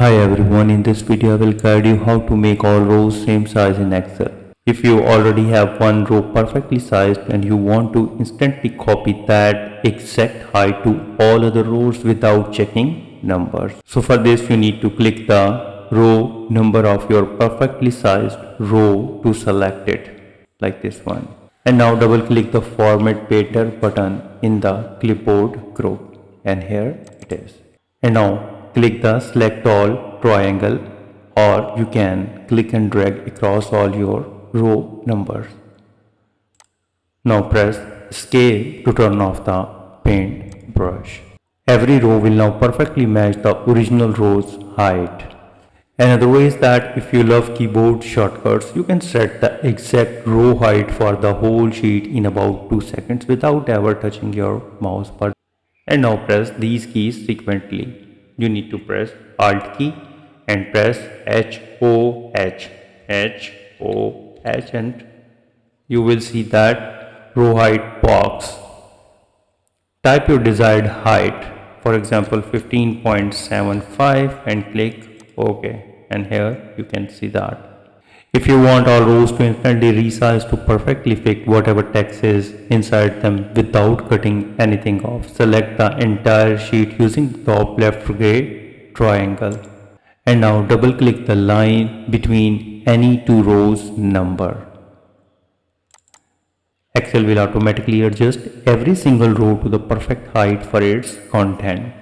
Hi everyone, in this video I will guide you how to make all rows same size in Excel. If you already have one row perfectly sized and you want to instantly copy that exact height to all other rows without checking numbers. So for this you need to click the row number of your perfectly sized row to select it like this one. And now double click the format better button in the clipboard group and here it is. And now click the select all triangle or you can click and drag across all your row numbers. Now press escape to turn off the paint brush. Every row will now perfectly match the original row's height. Another way is that if you love keyboard shortcuts, you can set the exact row height for the whole sheet in about 2 seconds without ever touching your mouse button. And now press these keys sequentially. You need to press Alt key and press HOH and you will see that row height box. Type your desired height, for example 15.75 and click OK, and here you can see that. If you want all rows to instantly resize to perfectly fit whatever text is inside them without cutting anything off, select the entire sheet using the top left gray triangle. And now double click the line between any two rows number. Excel will automatically adjust every single row to the perfect height for its content.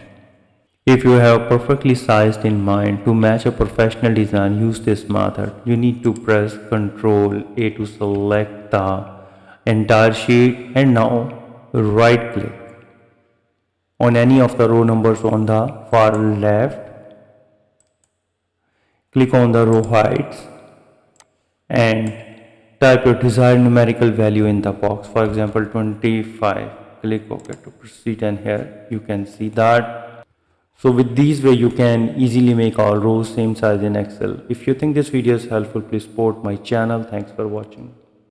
If you have perfectly sized in mind to match a professional design, use this method. You need to press Ctrl A to select the entire sheet and now right click on any of the row numbers on the far left. Click on the row heights and type your desired numerical value in the box, for example 25. Click OK to proceed and here you can see that. So with these way you can easily make all rows same size in Excel. If you think this video is helpful, please support my channel. Thanks for watching.